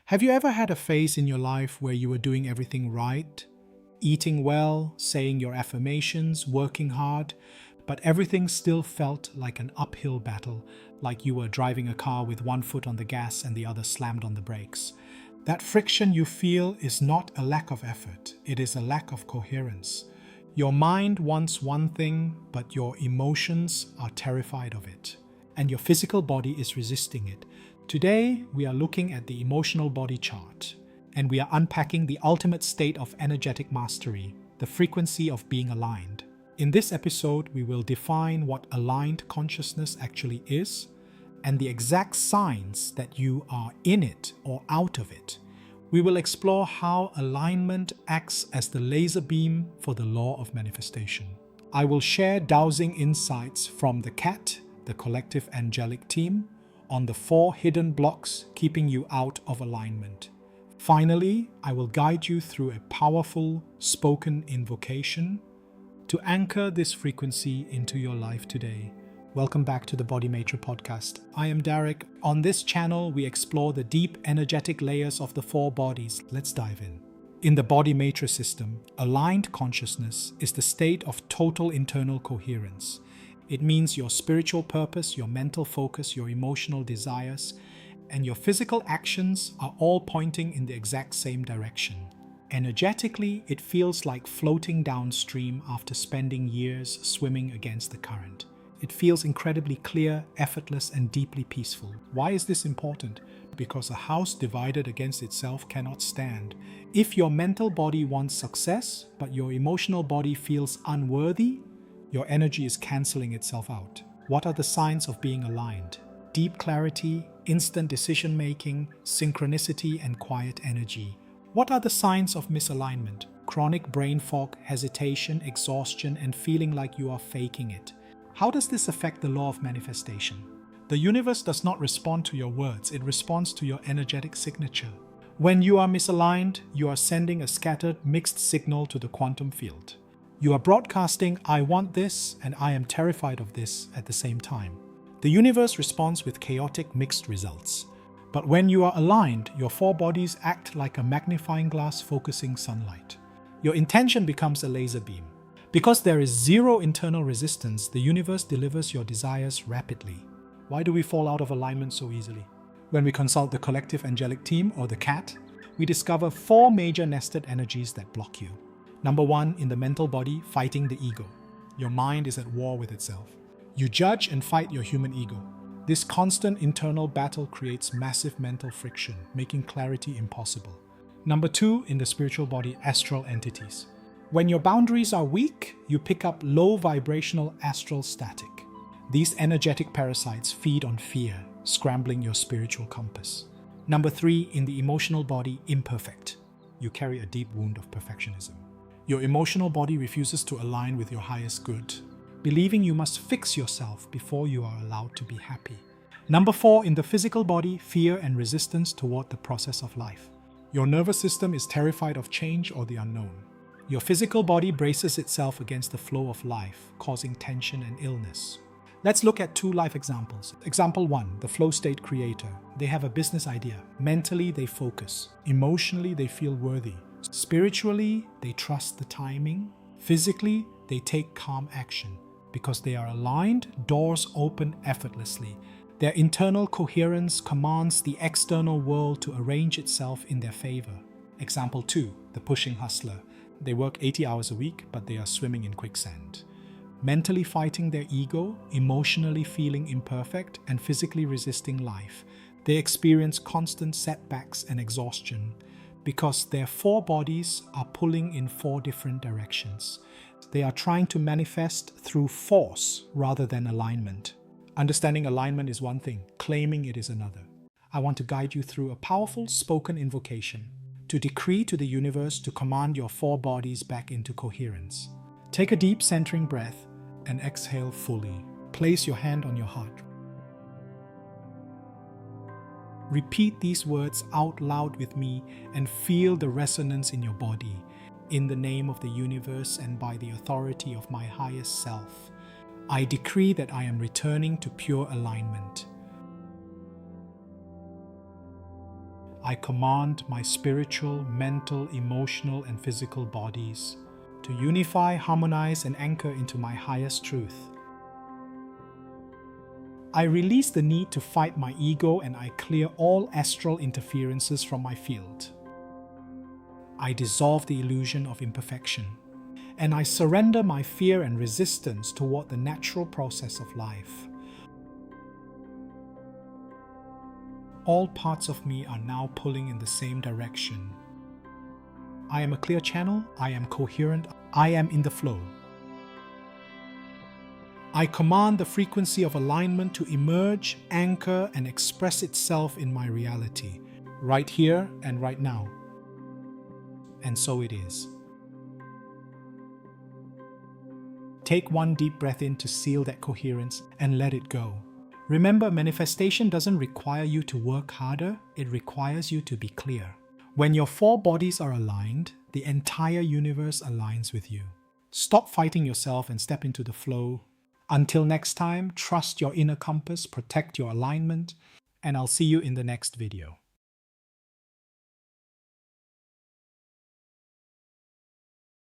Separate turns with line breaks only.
Have you ever had a phase in your life where you were doing everything right? Eating well, saying your affirmations, working hard, but everything still felt like an uphill battle, like you were driving a car with one foot on the gas and the other slammed on the brakes. That friction you feel is not a lack of effort, it is a lack of coherence. Your mind wants one thing, but your emotions are terrified of it, and your physical body is resisting it. Today, we are looking at the emotional body chart, and we are unpacking the ultimate state of energetic mastery, the frequency of being aligned. In this episode, we will define what aligned consciousness actually is, and the exact signs that you are in it or out of it. We will explore how alignment acts as the laser beam for the law of manifestation. I will share dowsing insights from the CAT, the collective Angelic Team, on the 4 hidden blocks keeping you out of alignment. Finally, I will guide you through a powerful spoken invocation to anchor this frequency into your life today. Welcome back to the BodyMaitre podcast. I am Darreck. On this channel, we explore the deep energetic layers of the 4 bodies. Let's dive in. In the BodyMaitre system, aligned consciousness is the state of total internal coherence. It means your spiritual purpose, your mental focus, your emotional desires, and your physical actions are all pointing in the exact same direction. Energetically, it feels like floating downstream after spending years swimming against the current. It feels incredibly clear, effortless, and deeply peaceful. Why is this important? Because a house divided against itself cannot stand. If your mental body wants success, but your emotional body feels unworthy, your energy is cancelling itself out. What are the signs of being aligned? Deep clarity, instant decision-making, synchronicity, and quiet energy. What are the signs of misalignment? Chronic brain fog, hesitation, exhaustion, and feeling like you are faking it. How does this affect the law of manifestation? The universe does not respond to your words, it responds to your energetic signature. When you are misaligned, you are sending a scattered, mixed signal to the quantum field. You are broadcasting, "I want this," and "I am terrified of this" at the same time. The universe responds with chaotic, mixed results. But when you are aligned, your 4 bodies act like a magnifying glass focusing sunlight. Your intention becomes a laser beam. Because there is zero internal resistance, the universe delivers your desires rapidly. Why do we fall out of alignment so easily? When we consult the collective Angelic Team, or the CAT, we discover 4 major nested energies that block you. Number 1, in the mental body, fighting the ego. Your mind is at war with itself. You judge and fight your human ego. This constant internal battle creates massive mental friction, making clarity impossible. Number 2, in the spiritual body, astral entities. When your boundaries are weak, you pick up low vibrational astral static. These energetic parasites feed on fear, scrambling your spiritual compass. Number 3, in the emotional body, imperfect. You carry a deep wound of perfectionism. Your emotional body refuses to align with your highest good, believing you must fix yourself before you are allowed to be happy. Number 4, in the physical body, fear and resistance toward the process of life. Your nervous system is terrified of change or the unknown. Your physical body braces itself against the flow of life, causing tension and illness. Let's look at 2 life examples. Example 1, the flow state creator. They have a business idea. Mentally, they focus. Emotionally, they feel worthy. Spiritually, they trust the timing. Physically, they take calm action. Because they are aligned, doors open effortlessly. Their internal coherence commands the external world to arrange itself in their favor. Example 2, the pushing hustler. They work 80 hours a week, but they are swimming in quicksand. Mentally fighting their ego, emotionally feeling imperfect, and physically resisting life. They experience constant setbacks and exhaustion because their 4 bodies are pulling in 4 different directions. They are trying to manifest through force rather than alignment. Understanding alignment is one thing, claiming it is another. I want to guide you through a powerful spoken invocation to decree to the universe to command your 4 bodies back into coherence. Take a deep centering breath and exhale fully. Place your hand on your heart. Repeat these words out loud with me and feel the resonance in your body. In the name of the universe and by the authority of my highest self, I decree that I am returning to pure alignment. I command my spiritual, mental, emotional, and physical bodies to unify, harmonize, and anchor into my highest truth. I release the need to fight my ego and I clear all astral interferences from my field. I dissolve the illusion of imperfection, and I surrender my fear and resistance toward the natural process of life. All parts of me are now pulling in the same direction. I am a clear channel, I am coherent, I am in the flow. I command the frequency of alignment to emerge, anchor, and express itself in my reality, right here and right now. And so it is. Take one deep breath in to seal that coherence and let it go. Remember, manifestation doesn't require you to work harder, it requires you to be clear. When your four bodies are aligned, the entire universe aligns with you. Stop fighting yourself and step into the flow. Until next time, trust your inner compass, protect your alignment, and I'll see you in the next video.